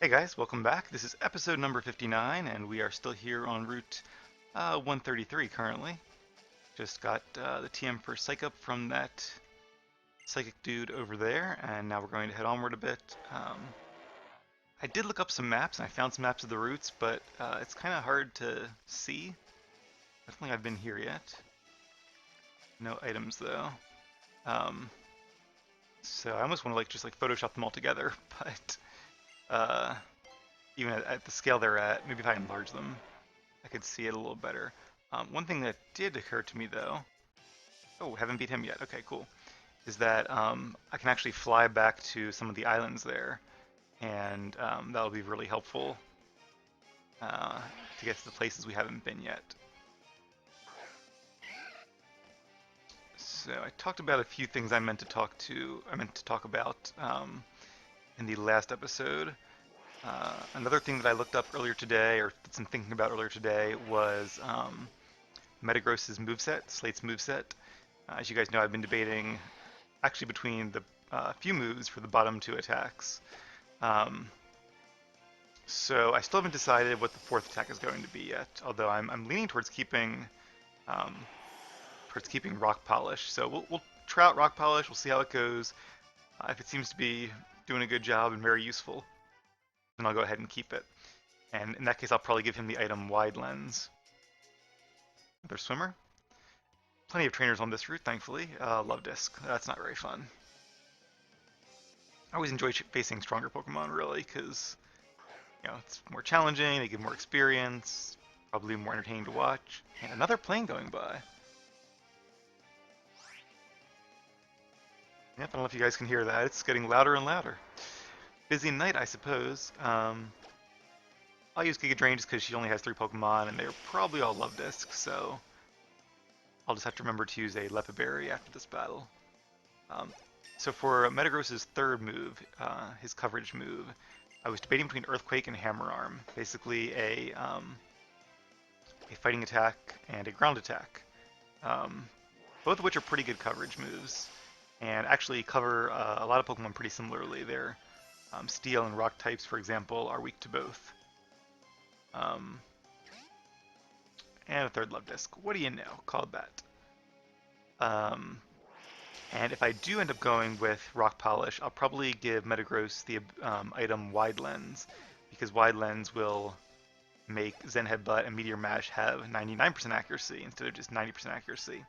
Hey guys, welcome back. This is episode number 59, and we are still here on Route 133 currently. Just got the TM for Psych Up from that psychic dude over there, and now we're going to head onward a bit. I did look up some maps, and I found some maps of the routes, but it's kind of hard to see. I don't think I've been here yet. No items though. Um, so I almost want to just Photoshop them all together, but uh, even at the scale they're at, maybe if I enlarge them, I could see it a little better. One thing that did occur to me though, oh, haven't beat him yet, okay, cool, is that I can actually fly back to some of the islands there, and that'll be really helpful to get to the places we haven't been yet. So I talked about a few things I meant to talk about in the last episode. Another thing that I looked up earlier today, or did some thinking about earlier today, was Metagross's moveset, Slate's moveset. As you guys know, I've been debating actually between the few moves for the bottom two attacks. So I still haven't decided what the fourth attack is going to be yet, although I'm leaning um, towards keeping Rock Polish. So we'll try out Rock Polish, we'll see how it goes. If it seems to be doing a good job and very useful, then I'll go ahead and keep it. And in that case, I'll probably give him the item Wide Lens. Another swimmer. Plenty of trainers on this route, thankfully. Love Disc. That's not very fun. I always enjoy facing stronger Pokemon, really, because it's more challenging. They give more experience, probably more entertaining to watch. And another plane going by. Yep, I don't know if you guys can hear that. It's getting louder and louder. Busy night, I suppose. I'll use Giga Drain just because she only has 3 Pokemon, and they're probably all Love Disc, so I'll just have to remember to use a Lepiberry after this battle. So for Metagross's third move, his coverage move, I was debating between Earthquake and Hammer Arm, basically a fighting attack and a ground attack, both of which are pretty good coverage moves, and actually cover a lot of Pokemon pretty similarly. Their Steel and Rock types, for example, are weak to both. And a third Love Disc. What do you know? Called that. And if I do end up going with Rock Polish, I'll probably give Metagross the item Wide Lens, because Wide Lens will make Zen Headbutt and Meteor Mash have 99% accuracy instead of just 90% accuracy.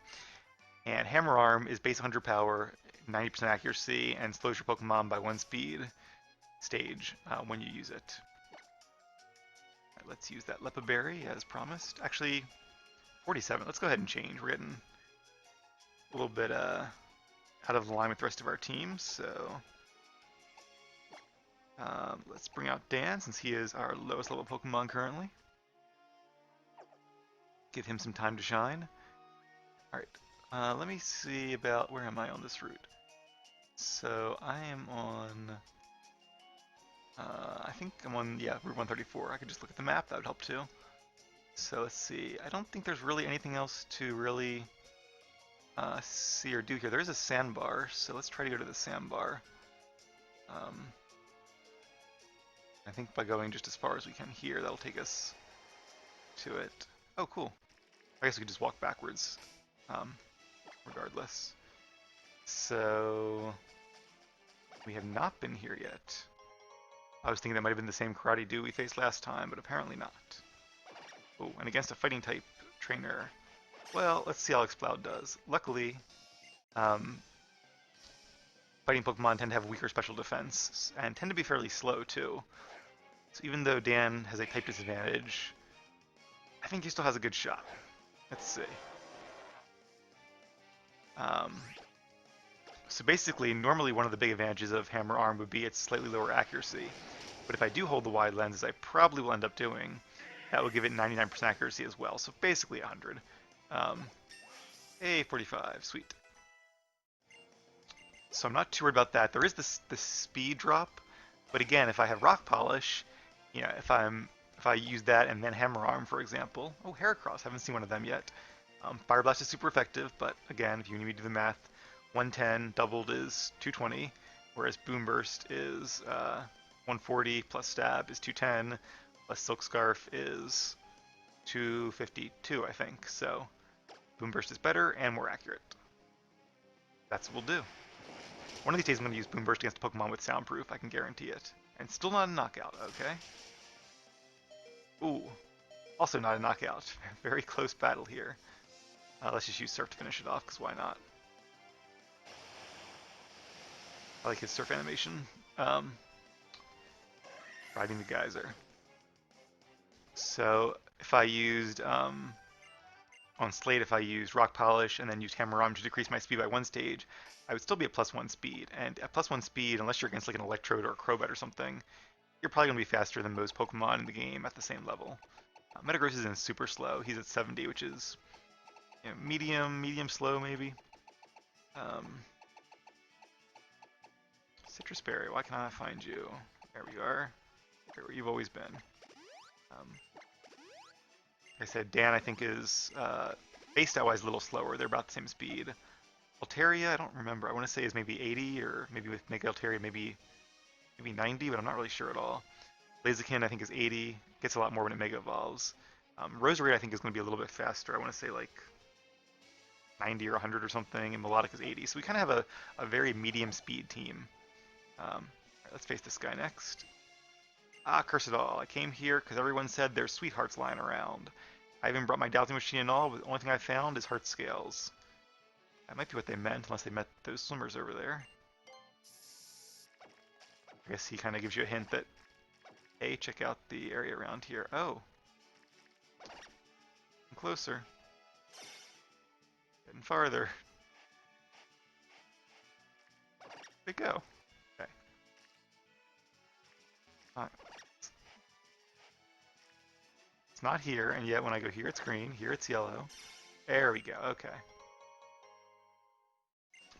And Hammer Arm is base 100 power, 90% accuracy, and slows your Pokemon by 1 speed stage when you use it. Right, let's use that Lepiberry as promised. Actually, 47. Let's go ahead and change. We're getting a little bit out of line with the rest of our team, so let's bring out Dan since he is our lowest level Pokemon currently. Give him some time to shine. Alright, let me see about where am I on this route. So I am on, I think I'm on, yeah, Route 134. I could just look at the map, that would help too. So let's see, I don't think there's really anything else to really see or do here. There is a sandbar, so let's try to go to the sandbar. I think by going just as far as we can here, that'll take us to it. Oh, cool. I guess we could just walk backwards, regardless. So, we have not been here yet. I was thinking that might have been the same Karate dude we faced last time, but apparently not. Oh, and against a fighting type trainer. Well, let's see how Exploud does. Luckily, fighting Pokemon tend to have weaker special defense, and tend to be fairly slow too. So even though Dan has a type disadvantage, I think he still has a good shot. Let's see. So basically, normally one of the big advantages of Hammer Arm would be its slightly lower accuracy. But if I do hold the Wide Lens, as I probably will end up doing, that will give it 99% accuracy as well. So basically 100. Hey, 45, sweet. So I'm not too worried about that. There is this speed drop, but again, if I have Rock Polish, if I use that and then Hammer Arm, for example. Oh, Heracross, haven't seen one of them yet. Fire Blast is super effective, but again, if you need me to do the math, 110 doubled is 220, whereas Boom Burst is 140 plus stab is 210, plus silk scarf is 252, I think. So boom burst is better and more accurate. That's what we'll do. One of these days I'm going to use boom burst against a Pokemon with soundproof, I can guarantee it. And still not a knockout, okay. Ooh, also not a knockout. Very close battle here. Let's just use Surf to finish it off, because why not? I like his Surf animation. Riding the Geyser. So if I used, on Slate, if I used Rock Polish and then used Hammer Arm to decrease my speed by 1 stage, I would still be at +1 speed. And at +1 speed, unless you're against like an Electrode or a Crobat or something, you're probably going to be faster than most Pokemon in the game at the same level. Metagross isn't super slow. He's at 70, which is medium slow maybe. Citrus Berry, why can't I find you? There we are. Right where you've always been. Like I said, Dan I think is base stat wise a little slower. They're about the same speed. Altaria, I don't remember. I want to say is maybe 80, or maybe with Mega Altaria maybe 90, but I'm not really sure at all. Blaziken I think is 80. Gets a lot more when it Mega Evolves. Roserade I think is going to be a little bit faster. I want to say like 90 or 100 or something, and Melodic is 80. So we kind of have a very medium speed team. Right, let's face this guy next. Curse it all. I came here because everyone said there's sweethearts lying around. I even brought my dowsing machine and all, but the only thing I found is heart scales. That might be what they meant, unless they met those swimmers over there. I guess he kind of gives you a hint that, hey, check out the area around here. Oh. I'm closer. Getting farther. Where'd it go? Okay. It's not here, and yet when I go here it's green, here it's yellow. There we go, okay.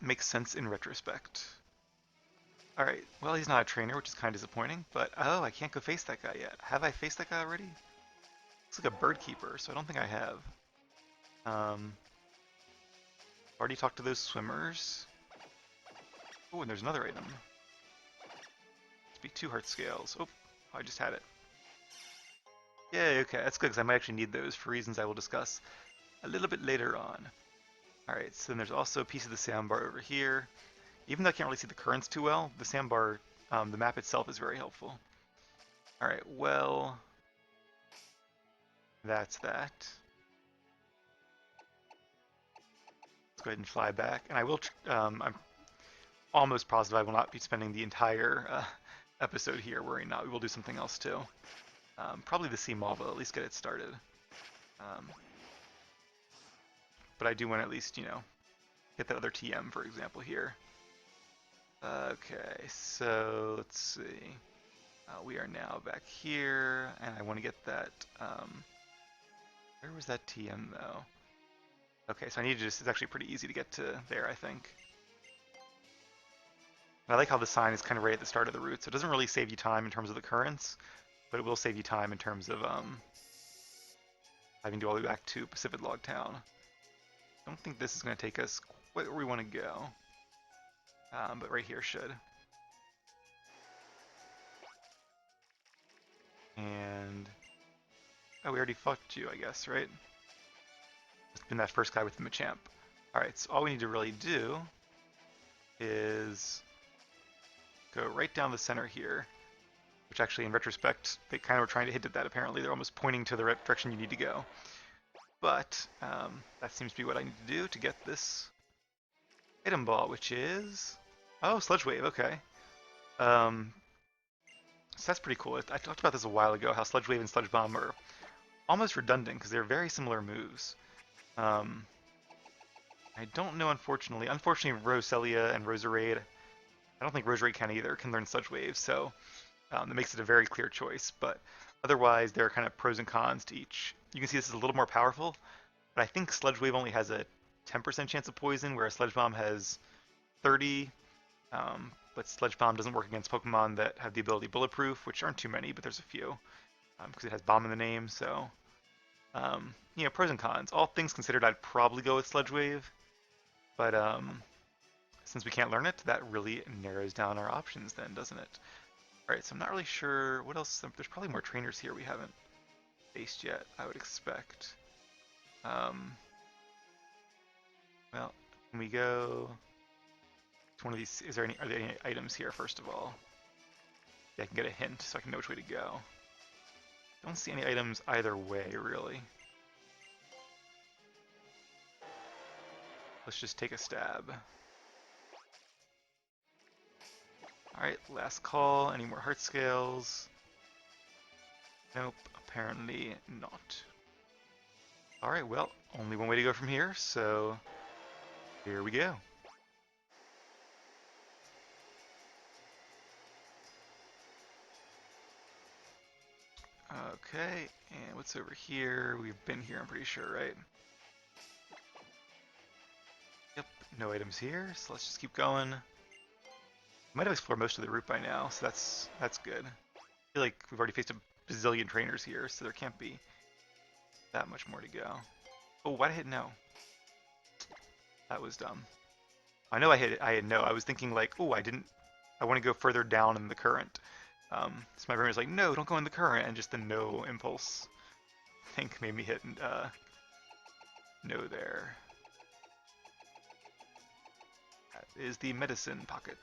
Makes sense in retrospect. Alright, well he's not a trainer, which is kind of disappointing, but oh, I can't go face that guy yet. Have I faced that guy already? Looks like a bird keeper, so I don't think I have. Already talked to those swimmers. Oh, and there's another item. Must be 2 heart scales. Oh, I just had it. Yay, okay, that's good, because I might actually need those for reasons I will discuss a little bit later on. Alright, so then there's also a piece of the sandbar over here. Even though I can't really see the currents too well, the sandbar, the map itself is very helpful. Alright, well, that's that. Let's go ahead and fly back. And I will, I'm almost positive I will not be spending the entire episode here worrying not. We will do something else too. Probably the sea mall, but at least get it started. But I do want to at least, you know, get that other TM, for example, here. Okay, so let's see. We are now back here, and I want to get that. Where was that TM though? Okay, so I need to just, it's actually pretty easy to get to there, I think. And I like how the sign is kind of right at the start of the route, so it doesn't really save you time in terms of the currents, but it will save you time in terms of having to go all the way back to Pacific Log Town. I don't think this is going to take us quite where we want to go, but right here should. And oh, we already fought you, I guess, right? It's been that first guy with the Machamp. Alright, so all we need to really do is go right down the center here, which actually in retrospect, they kind of were trying to hint at that apparently. They're almost pointing to the right direction you need to go. But that seems to be what I need to do to get this item ball, which is... oh, Sludge Wave, okay. So that's pretty cool. I talked about this a while ago, how Sludge Wave and Sludge Bomb are almost redundant because they're very similar moves. I don't know, unfortunately. Unfortunately, Roselia and Roserade, I don't think Roserade can either, can learn Sludge Wave, so that makes it a very clear choice. But otherwise, there are kind of pros and cons to each. You can see this is a little more powerful, but I think Sludge Wave only has a 10% chance of poison, whereas Sludge Bomb has 30. But Sludge Bomb doesn't work against Pokemon that have the ability Bulletproof, which aren't too many, but there's a few, because it has Bomb in the name, so... you know, pros and cons. All things considered, I'd probably go with Sludge Wave, but since we can't learn it, that really narrows down our options then, doesn't it? Alright, so I'm not really sure what else. There's probably more trainers here we haven't faced yet, I would expect. Um, well, can we go to one of these? Are there any items here, first of all? Yeah, I can get a hint so I can know which way to go. Don't see any items either way, really. Let's just take a stab. Alright, last call. Any more heart scales? Nope, apparently not. Alright, well, only one way to go from here, so here we go. Okay, and what's over here? We've been here, I'm pretty sure, right? Yep, no items here, so let's just keep going. Might have explored most of the route by now, so that's good. I feel like we've already faced a bazillion trainers here, so there can't be that much more to go. Oh, why did I hit no? That was dumb. I know I had no. I was thinking like, oh, I want to go further down in the current. So my brain was like, no, don't go in the current, and just the no impulse, I think, made me hit no there. That is the medicine pocket.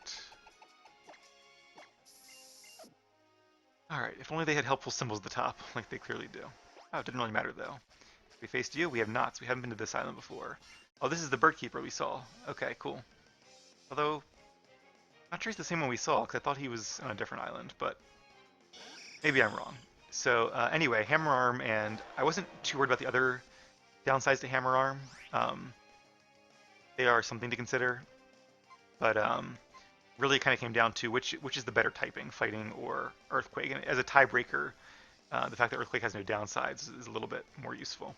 Alright, if only they had helpful symbols at the top, like they clearly do. Oh, it didn't really matter though. We faced you, we have not, so we haven't been to this island before. Oh, this is the bird keeper we saw. Okay, cool. Although, not sure it's the same one we saw, because I thought he was on a different island, but maybe I'm wrong. So anyway, Hammer Arm, and I wasn't too worried about the other downsides to Hammer Arm. They are something to consider, but really kind of came down to which is the better typing, Fighting or Earthquake. And as a tiebreaker, the fact that Earthquake has no downsides is a little bit more useful.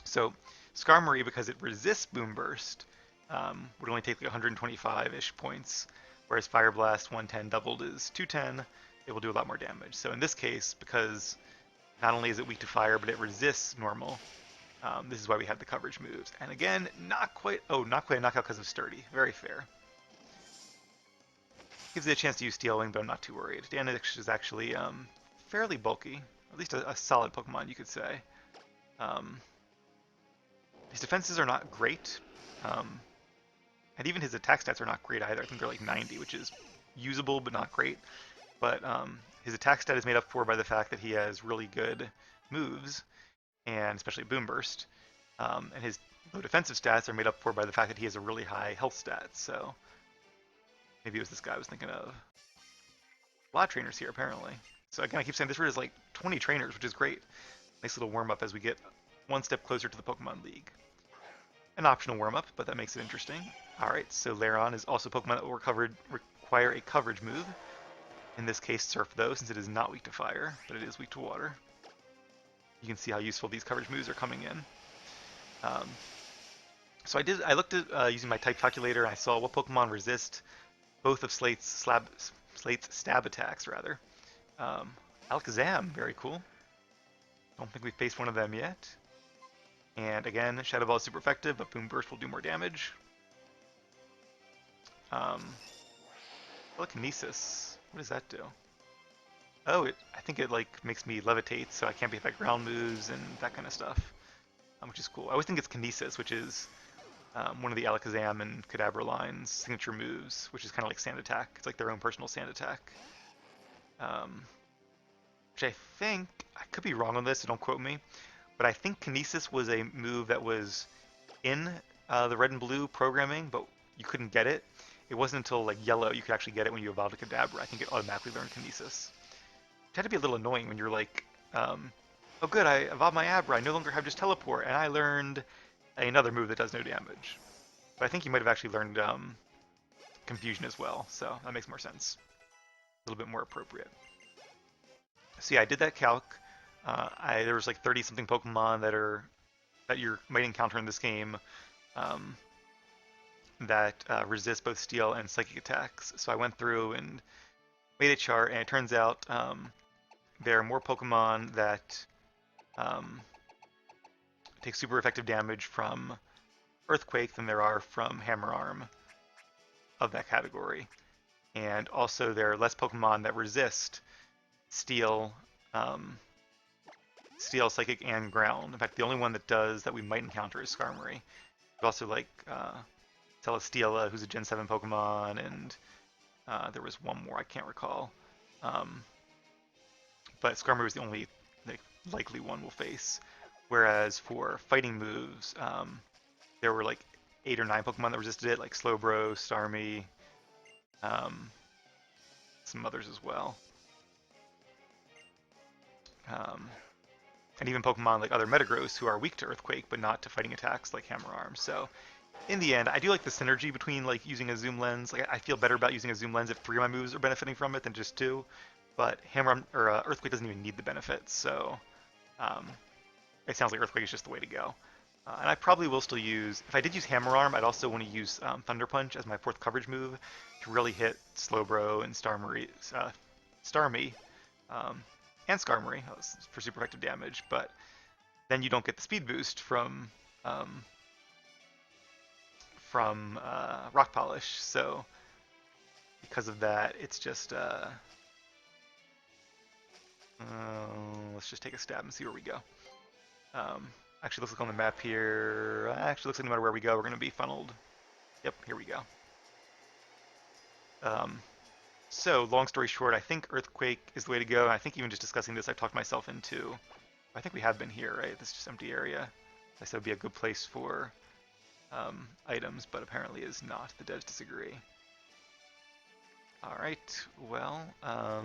So Skarmory, because it resists Boom Burst, would only take like 125-ish points, whereas Fire Blast 110 doubled is 210. It will do a lot more damage. So in this case, because not only is it weak to fire, but it resists normal, this is why we had the coverage moves. And again, not quite a knockout because of Sturdy. Very fair. Gives it a chance to use Steel Wing, but I'm not too worried. Danix is actually fairly bulky, at least a solid Pokemon, you could say. His defenses are not great, and even his attack stats are not great either. I think they're like 90, which is usable but not great. But his attack stat is made up for by the fact that he has really good moves, and especially Boom Burst. And his low defensive stats are made up for by the fact that he has a really high health stat. So maybe it was this guy I was thinking of. A lot of trainers here, apparently. So again, I keep saying this route is like 20 trainers, which is great. Nice little warm-up as we get one step closer to the Pokemon League. An optional warm-up, but that makes it interesting. Alright, so Lairon is also a Pokemon that will require a coverage move. In this case, Surf, though, since it is not weak to fire, but it is weak to water. You can see how useful these coverage moves are coming in. So I looked at using my type calculator, and I saw what Pokemon resist both of Slate's stab attacks, rather. Alakazam, very cool. Don't think we've faced one of them yet. And again, Shadow Ball is super effective, but Boom Burst will do more damage. Telekinesis, what does that do? Oh, I think it like makes me levitate, so I can't be hit by ground moves and that kind of stuff, which is cool. I always think it's Kinesis, which is one of the Alakazam and Kadabra line's signature moves, which is kind of like Sand Attack. It's like their own personal Sand Attack. Which I think, I could be wrong on this, so don't quote me, but I think Kinesis was a move that was in the Red and Blue programming, but you couldn't get it. It wasn't until like Yellow you could actually get it when you evolved a Kadabra. I think it automatically learned Kinesis. It had to be a little annoying when you're like, oh good, I evolved my Abra, I no longer have just Teleport, and I learned another move that does no damage. But I think you might have actually learned Confusion as well, so that makes more sense. A little bit more appropriate. So yeah, I did that calc. There was like 30 something Pokemon that you might encounter in this game that resist both Steel and Psychic attacks. So I went through and made a chart, and it turns out there are more Pokemon that take super effective damage from Earthquake than there are from Hammer Arm of that category. and also there are less Pokemon that resist Steel, um, Steel, Psychic, and Ground. In fact, the only one that does that we might encounter is Skarmory. But also like Celesteela, who's a Gen 7 Pokemon, and there was one more I can't recall. Um, but Skarmory was the only like, likely one we'll face. Whereas for fighting moves, there were like 8 or 9 Pokemon that resisted it, like Slowbro, Starmie, um, some others as well. Um, and even Pokemon like other Metagross who are weak to Earthquake but not to fighting attacks like Hammer Arm. So in the end, I do like the synergy between like using a zoom lens. Like I feel better about using a zoom lens if 3 of my moves are benefiting from it than just 2. But Hammer Arm or Earthquake doesn't even need the benefits, so um, it sounds like Earthquake is just the way to go. And I probably will still use, if I did use Hammer Arm, I'd also want to use Thunder Punch as my 4th coverage move to really hit Slowbro and Starmie, um, and Skarmory for super effective damage. But then you don't get the speed boost um, from Rock Polish. So because of that, it's just let's just take a stab and see where we go. Actually, let's look on the map here. Actually, looks like no matter where we go, we're going to be funneled. Yep, here we go. So, long story short, I think Earthquake is the way to go. I think even just discussing this, I've talked myself into. I think we have been here, right? This is just empty area. I said it would be a good place for items, but apparently is not. The devs disagree. All right. Well, oh,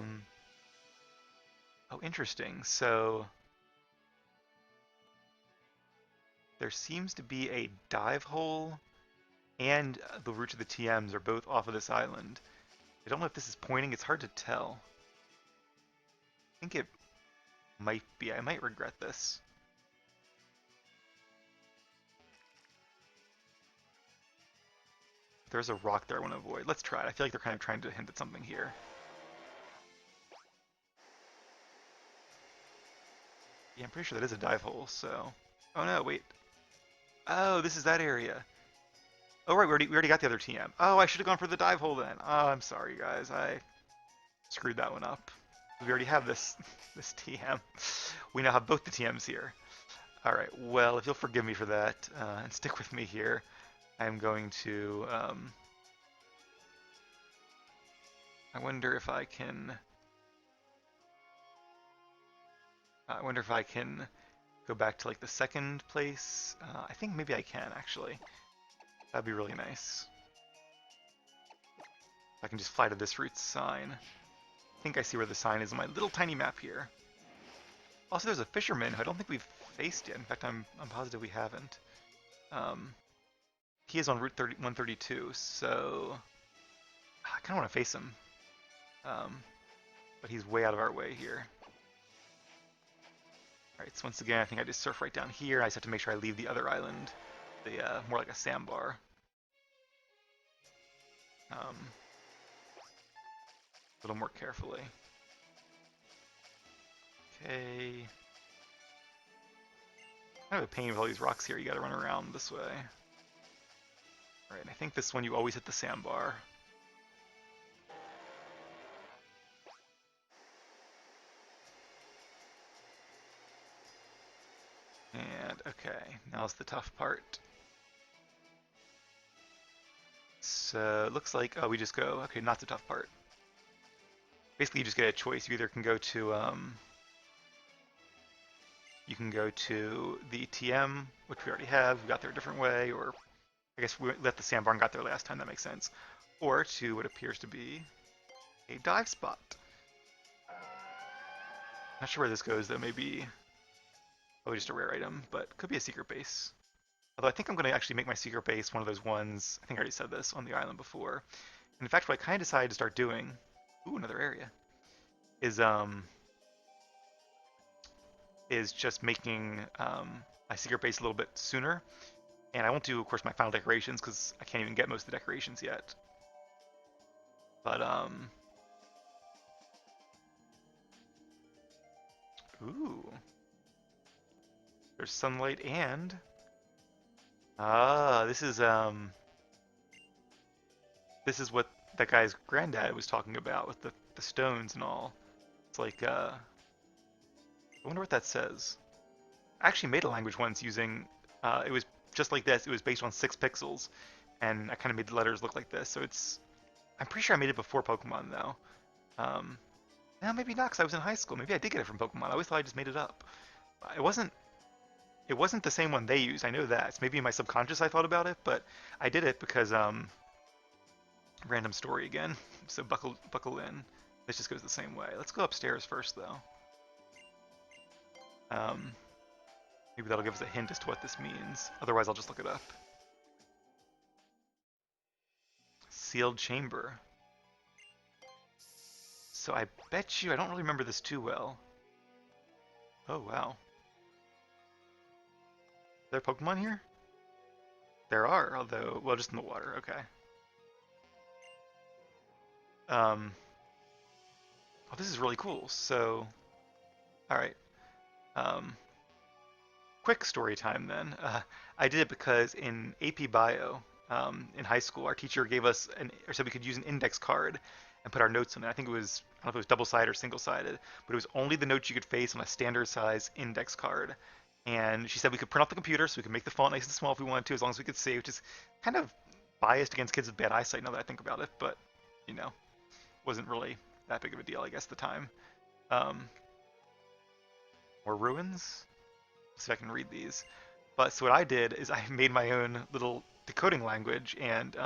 interesting. So there seems to be a dive hole and the route to the TMs are both off of this island. I don't know if this is pointing. It's hard to tell. I think it might be. I might regret this. There's a rock there I want to avoid. Let's try it. I feel like they're kind of trying to hint at something here. Yeah, I'm pretty sure that is a dive hole, so... Oh no, wait. Oh, this is that area. Oh right, we already got the other TM. Oh, I should have gone for the dive hole then. Oh, I'm sorry guys. I screwed that one up. We already have this this TM. We now have both the TMs here. Alright, well, if you'll forgive me for that, and stick with me here, I'm going to... I wonder if I can... I wonder if I can go back to like the second place. I think maybe I can actually. That'd be really nice. I can just fly to this route sign. I think I see where the sign is on my little tiny map here. Also, there's a fisherman who I don't think we've faced yet. In fact, I'm positive we haven't. He is on Route 132, so I kind of want to face him. But he's way out of our way here. Alright, so once again, I think I just surf right down here. I just have to make sure I leave the other island, the more like a sandbar. A little more carefully. Okay. Kind of a pain with all these rocks here. You gotta run around this way. Alright, I think this one you always hit the sandbar. And, okay, now's the tough part. So, it looks like, oh, we just go, okay, not the tough part. Basically, you just get a choice. You either can go to, you can go to the TM, which we already have, we got there a different way, or I guess we left the sandbar and got there last time, that makes sense. Or to what appears to be a dive spot. Not sure where this goes though, maybe probably just a rare item, but could be a secret base. Although I think I'm going to actually make my secret base one of those ones, I think I already said this, on the island before. And in fact, what I kind of decided to start doing, ooh, another area, is just making my secret base a little bit sooner. And I won't do, of course, my final decorations because I can't even get most of the decorations yet. But, ooh, there's sunlight and, this is what that guy's granddad was talking about with the stones and all. It's like, I wonder what that says. I actually made a language once using, it was just like this. It was based on 6 pixels, and I kind of made the letters look like this. So it's, I'm pretty sure I made it before Pokemon though. Um, no, maybe not, because I was in high school. Maybe I did get it from Pokemon. I always thought I just made it up. It wasn't. It wasn't the same one they used. I know that. It's maybe in my subconscious I thought about it, but I did it because random story again. So buckle in. This just goes the same way. Let's go upstairs first though. Um, Maybe that'll give us a hint as to what this means. Otherwise, I'll just look it up. Sealed chamber. So I bet you, I don't really remember this too well. Oh, wow. Are there Pokemon here? There are, although, well, just in the water. Okay. Um, oh, this is really cool. So, all right. Um, quick story time then. I did it because in AP Bio, in high school, our teacher gave us or said we could use an index card and put our notes on it. I think it was, I don't know if it was double-sided or single-sided, but it was only the notes you could face on a standard size index card. And she said we could print off the computer so we could make the font nice and small if we wanted to, as long as we could see, which is kind of biased against kids with bad eyesight now that I think about it, but, you know, wasn't really that big of a deal, I guess, at the time. Um, More ruins? Let's see if I can read these. But so what I did is I made my own little decoding language and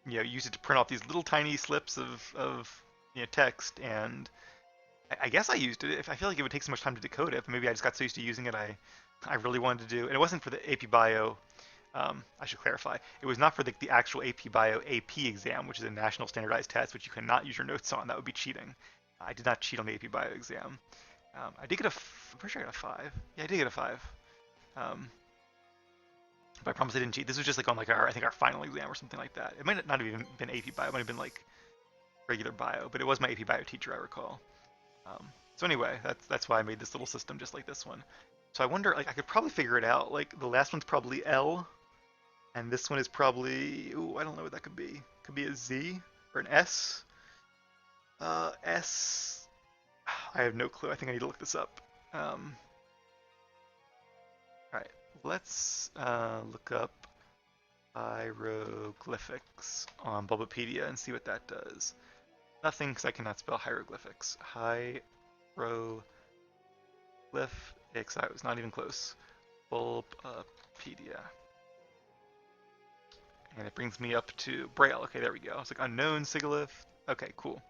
used it to print off these little tiny slips of text. And I guess I used it. If I feel like it would take so much time to decode it, but maybe I just got so used to using it, I really wanted to do. And it wasn't for the AP Bio. I should clarify. It was not for the actual AP Bio AP exam, which is a national standardized test, which you cannot use your notes on. That would be cheating. I did not cheat on the AP Bio exam. I did get I'm pretty sure I got a 5. Yeah, I did get a 5. Um, but I promise I didn't cheat. This was just like on like I think our final exam or something like that. It might not have even been AP Bio. It might have been like regular Bio, but it was my AP Bio teacher, I recall. So anyway, that's why I made this little system just like this one. So I wonder, like I could probably figure it out. Like the last one's probably L, and this one is probably, ooh, I don't know what that could be. Could be a Z or an S. S. I have no clue. I think I need to look this up. All right, let's look up hieroglyphics on Bulbapedia and see what that does. Nothing, because I cannot spell hieroglyphics. Hieroglyphics. I was not even close. Bulbapedia. And it brings me up to Braille. Okay, there we go. It's like unknown Sigilyph. Okay, cool.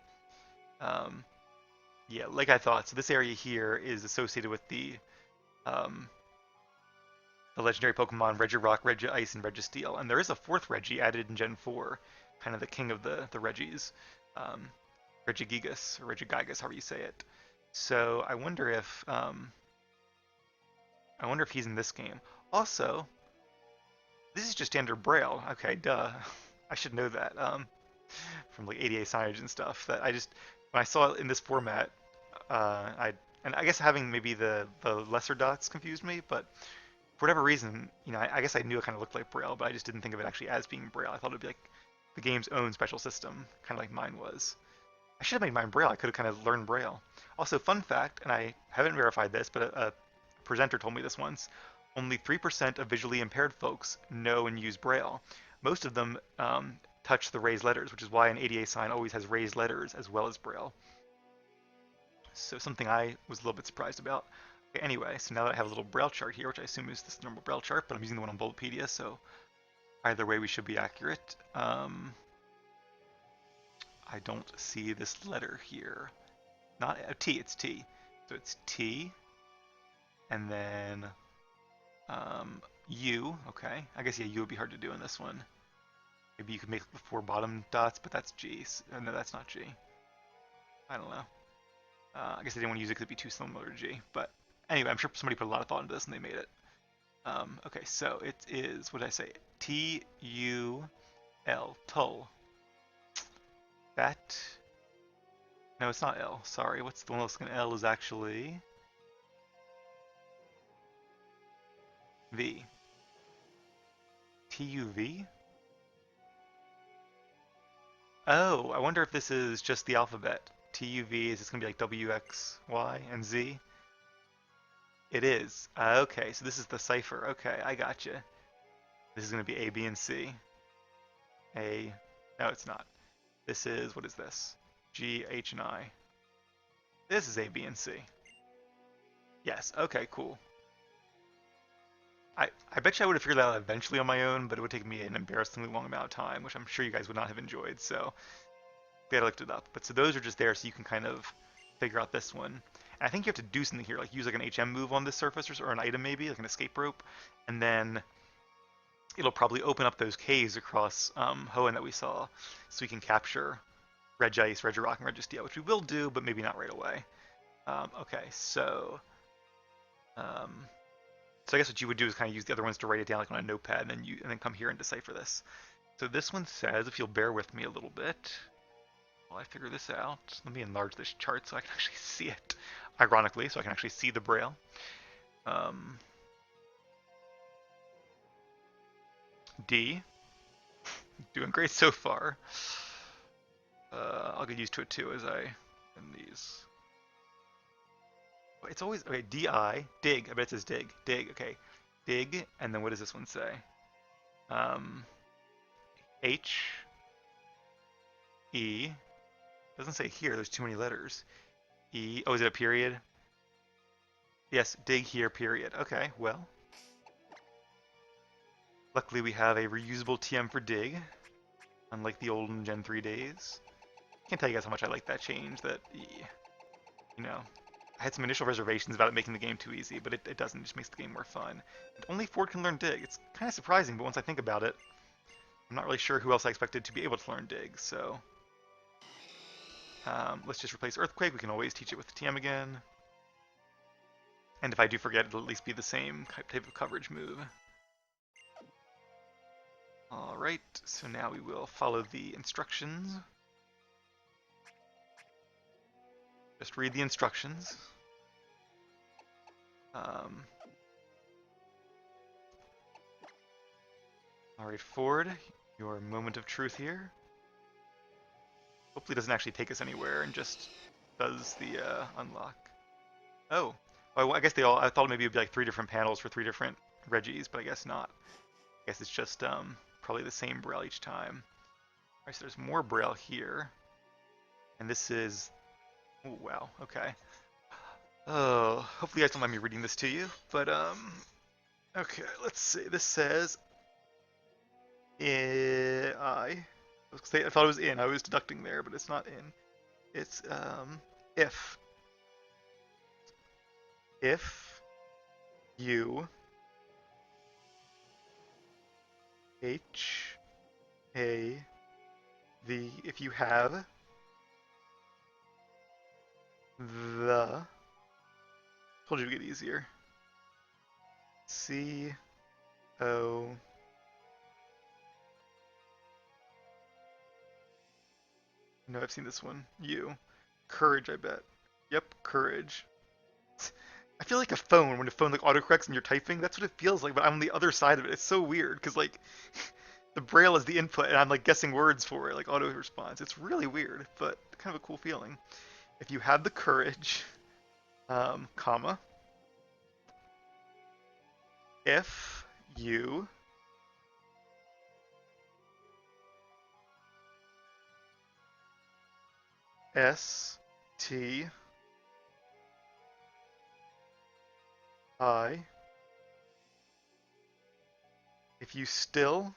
Yeah, like I thought. So this area here is associated with the legendary Pokemon Regirock, Regice, and Registeel. And there is a 4th Regi added in Gen 4, kind of the king of the Regis. Regigigas, or Regigigas, however you say it. So I wonder if he's in this game. Also, this is just standard Braille. Okay, duh. I should know that from like ADA signage and stuff. That I just when I saw it in this format, and I guess having maybe the lesser dots confused me, but for whatever reason, I guess I knew it kind of looked like Braille, but I just didn't think of it actually as being Braille. I thought it'd be like the game's own special system, kind of like mine was. I should have made mine Braille. I could have kind of learned Braille. Also, fun fact, and I haven't verified this, but a presenter told me this once. Only 3% of visually impaired folks know and use Braille. Most of them touch the raised letters, which is why an ADA sign always has raised letters as well as Braille. So something I was a little bit surprised about. Okay, anyway, so now that I have a little Braille chart here, which I assume is this normal Braille chart, but I'm using the one on Bulbapedia, so either way we should be accurate. I don't see this letter here. Not a T, it's T. So it's T, and then U. Okay, I guess yeah, U would be hard to do in this one. Maybe you could make the 4 bottom dots, but that's G. No, that's not G. I don't know. I guess I didn't want to use it because it'd be too similar to G. But anyway, I'm sure somebody put a lot of thought into this and they made it. Okay, so it is, what did I say? T-U-L, Tull. That, no, it's not L, sorry. What's the one that's going to L is actually V. T-U-V? Oh, I wonder if this is just the alphabet. TUV, is this going to be like W, X, Y, and Z? It is. Okay, so this is the cipher. Okay, I gotcha. This is going to be A, B, and C. A, no, it's not. This is, what is this? G, H, and I. This is A, B, and C. Yes, okay, cool. I bet you I would have figured that out eventually on my own, but it would take me an embarrassingly long amount of time, which I'm sure you guys would not have enjoyed, so glad I looked it up. But so those are just there so you can kind of figure out this one. And I think you have to do something here, like use like an HM move on this surface or an item maybe, like an escape rope, and then it'll probably open up those caves across Hoenn that we saw, so we can capture Regice, Regirock, and Registeel, which we will do, but maybe not right away. Okay, um, so I guess what you would do is kind of use the other ones to write it down like on a notepad, and then come here and decipher this. So this one says, if you'll bear with me a little bit, while I figure this out, let me enlarge this chart so I can actually see it. Ironically, so I can actually see the braille. Um, D, doing great so far. I'll get used to it too as I in these. It's always okay. D-I, dig. I bet it says dig. Dig. Okay, dig. And then what does this one say? Um, H, E. Doesn't say here. There's too many letters. E. Oh, is it a period? Yes. Dig here. Period. Okay. Well, luckily we have a reusable TM for dig, unlike the olden Gen 3 days. Can't tell you guys how much I like that change. That you know, I had some initial reservations about it making the game too easy, but it doesn't. It just makes the game more fun. And only Ford can learn dig. It's kind of surprising, but once I think about it, I'm not really sure who else I expected to be able to learn dig. So let's just replace Earthquake. We can always teach it with the TM again. And if I do forget, it'll at least be the same type of coverage move. Alright, so now we will follow the instructions. Just read the instructions. Alright, Ford, your moment of truth here. Hopefully it doesn't actually take us anywhere and just does the unlock. Oh, I guess they all, I thought maybe it would be like 3 different panels for 3 different Reggies, but I guess not. I guess it's just probably the same braille each time. Alright, so there's more braille here. And this is, oh wow, okay. Oh, hopefully you guys don't mind me reading this to you, but okay, let's see. This says, I thought it was in, I was deducting there, but it's not in. It's, if you H A V, if you have the, told you to get easier. C O, no, I've seen this one. You, courage, I bet. Yep, courage. I feel like a phone when a phone like autocorrects and you're typing. That's what it feels like, but I'm on the other side of it. It's so weird because like the braille is the input and I'm like guessing words for it, like auto response. It's really weird, but kind of a cool feeling. If you have the courage, comma, if you S T I, if you still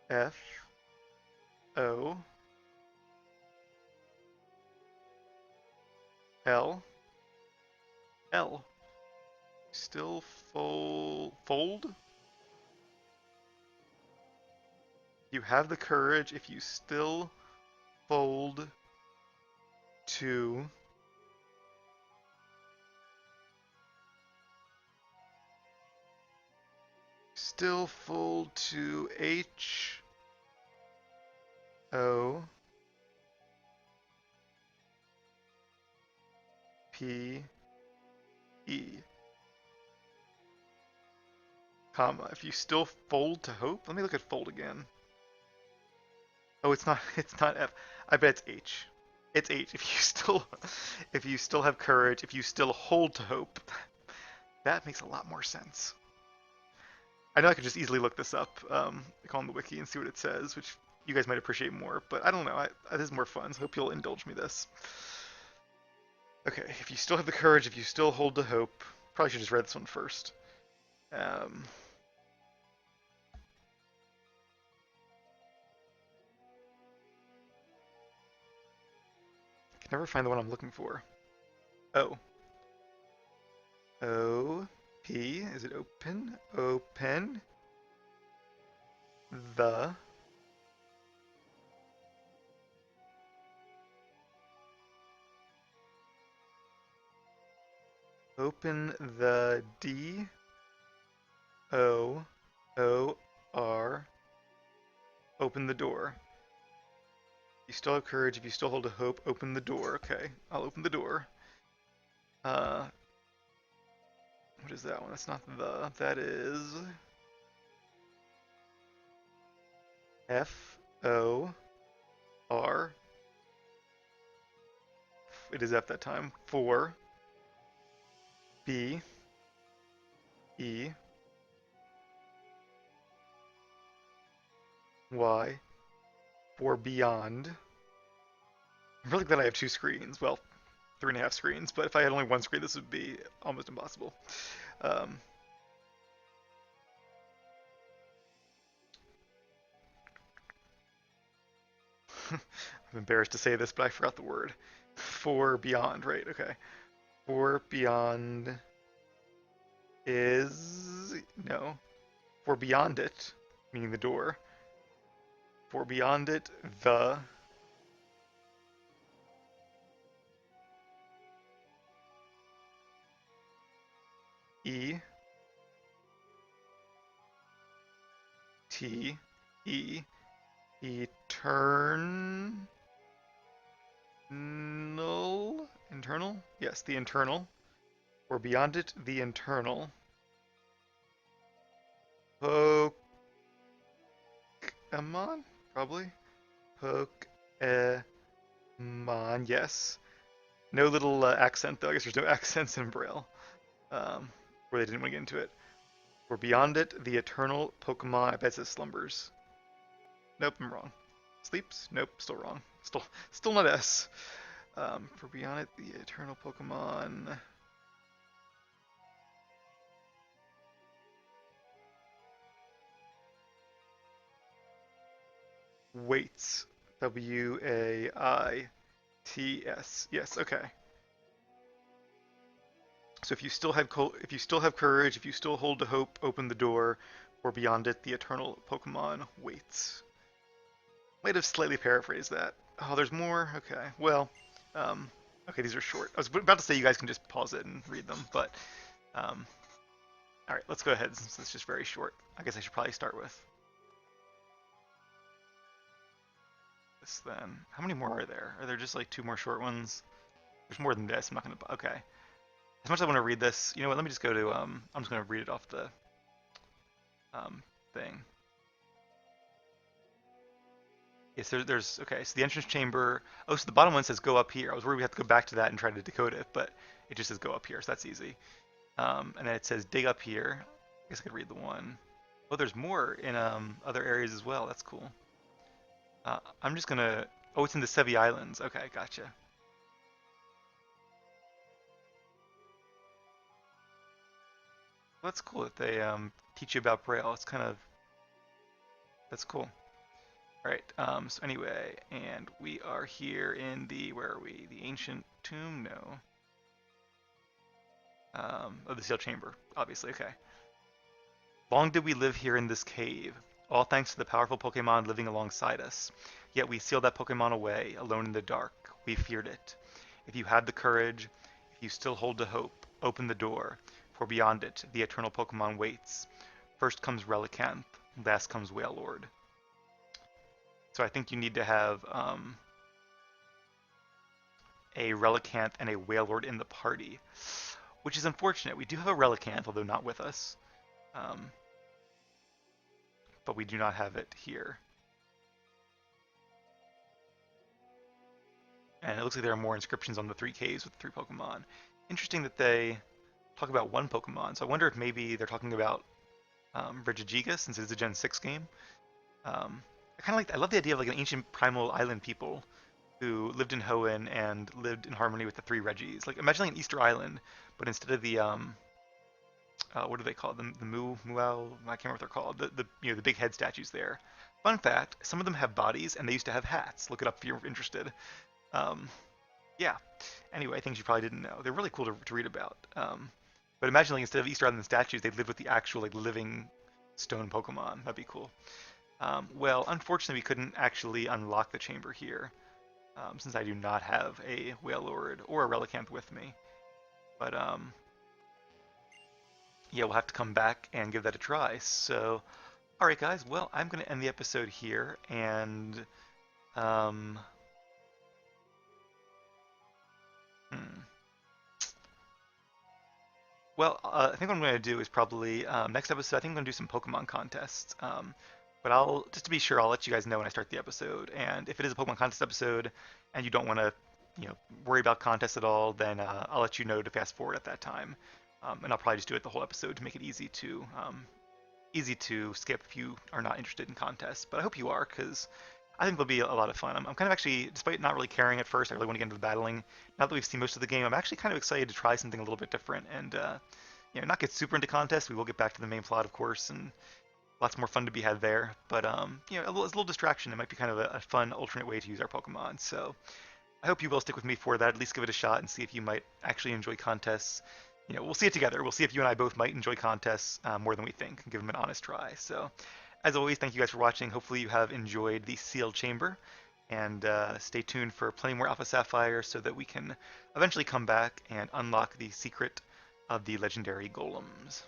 F O L L, still fold. You have the courage if you still fold to H O P E. comma, if you still fold to hope. Let me look at fold again. Oh, it's not. It's not F. I bet it's H. It's H. If you still have courage, if you still hold to hope, that makes a lot more sense. I know I could just easily look this up, like on the wiki and see what it says, which you guys might appreciate more, but I don't know. This is more fun, so I hope you'll indulge me this. Okay, if you still have the courage, if you still hold to hope, probably should just read this one first. I can never find the one I'm looking for. Oh. O. P. Is it open? Open. The. Open the D. O. O. R. Open the door. You still have courage. If you still hold a hope, open the door. Okay, I'll open the door. What is that one? That's not the. That is F O R. It is F that time. 4 B E Y. For beyond. I'm really glad I have 2 screens. Well, 3.5 screens, but if I had only 1 screen, this would be almost impossible. Um, I'm embarrassed to say this, but I forgot the word. For beyond, right? Okay. For beyond is no. For beyond it, meaning the door. For beyond it, the E T E eternal internal? Yes, the internal. Or beyond it, the internal. Pokemon? Probably. Pokemon, yes. No little accent, though. I guess there's no accents in Braille. Where they didn't want to get into it. Or beyond it, the eternal Pokemon. I bet it says slumbers. Nope, I'm wrong. Sleeps? Nope, still wrong. Still not S. For beyond it, the eternal Pokemon. Waits. W-A-I-T-S. Yes, okay. So if you still have courage, if you still hold to hope, open the door, or beyond it, the eternal Pokemon waits. Might have slightly paraphrased that. Oh, there's more. Okay. Well, okay, these are short. I was about to say you guys can just pause it and read them, but all right, let's go ahead since it's just very short. I guess I should probably start with this then. How many more are there? Are there just like 2 more short ones? There's more than this. I'm not gonna. Okay. As much as I want to read this, you know what? Let me just go to. I'm just gonna read it off the thing. Yes, there's okay. So the entrance chamber. Oh, so the bottom one says go up here. I was worried we have to go back to that and try to decode it, but it just says go up here, so that's easy. And then it says dig up here. I guess I could read the one. Oh, there's more in other areas as well. That's cool. I'm just gonna. Oh, it's in the Sevi Islands. Okay, gotcha. Well, that's cool that they teach you about Braille. It's kind of that's cool. All right. So anyway, and we are here in the where are we? The ancient tomb? No. Oh, the seal chamber. Obviously. Okay. Long did we live here in this cave, all thanks to the powerful Pokemon living alongside us. Yet we sealed that Pokemon away, alone in the dark. We feared it. If you had the courage, if you still hold to hope, open the door, for beyond it, the eternal Pokemon waits. First comes Relicanth, last comes Wailord. So I think you need to have a Relicanth and a Wailord in the party, which is unfortunate. We do have a Relicanth, although not with us. but we do not have it here. And it looks like there are more inscriptions on the 3 caves with 3 Pokemon. Interesting that they talk about 1 Pokemon, so I wonder if maybe they're talking about Regigigas, since it's a Gen 6 game. I love the idea of like an ancient primal island people who lived in Hoenn and lived in harmony with the 3 Regis. Like imagine like an Easter Island, but instead of the what do they call them? The Mual, I can't remember what they're called. The big head statues there. Fun fact: some of them have bodies, and they used to have hats. Look it up if you're interested. Um, yeah. Anyway, things you probably didn't know. They're really cool to read about. But imagine like instead of Easter Island statues, they live with the actual like living stone Pokemon. That'd be cool. Well, unfortunately, we couldn't actually unlock the chamber here, since I do not have a Wailord or a Relicanth with me. But yeah, we'll have to come back and give that a try. So, all right, guys. Well, I'm going to end the episode here, and um, hmm. Well, I think what I'm going to do is probably next episode. I think I'm going to do some Pokemon contests. But I'll just to be sure, I'll let you guys know when I start the episode. And if it is a Pokemon contest episode, and you don't want to, worry about contests at all, then I'll let you know to fast forward at that time. And I'll probably just do it the whole episode to make it easy to skip if you are not interested in contests. But I hope you are, because I think they'll be a lot of fun. I'm kind of actually, despite not really caring at first, I really want to get into the battling. Now that we've seen most of the game, I'm actually kind of excited to try something a little bit different and, not get super into contests. We will get back to the main plot, of course, and lots more fun to be had there. But, as a little distraction, it might be kind of a fun alternate way to use our Pokemon. So I hope you will stick with me for that. At least give it a shot and see if you might actually enjoy contests. We'll see it together. We'll see if you and I both might enjoy contests more than we think and give them an honest try. So, as always, thank you guys for watching. Hopefully you have enjoyed the sealed chamber. And stay tuned for plenty more Alpha Sapphire so that we can eventually come back and unlock the secret of the legendary golems.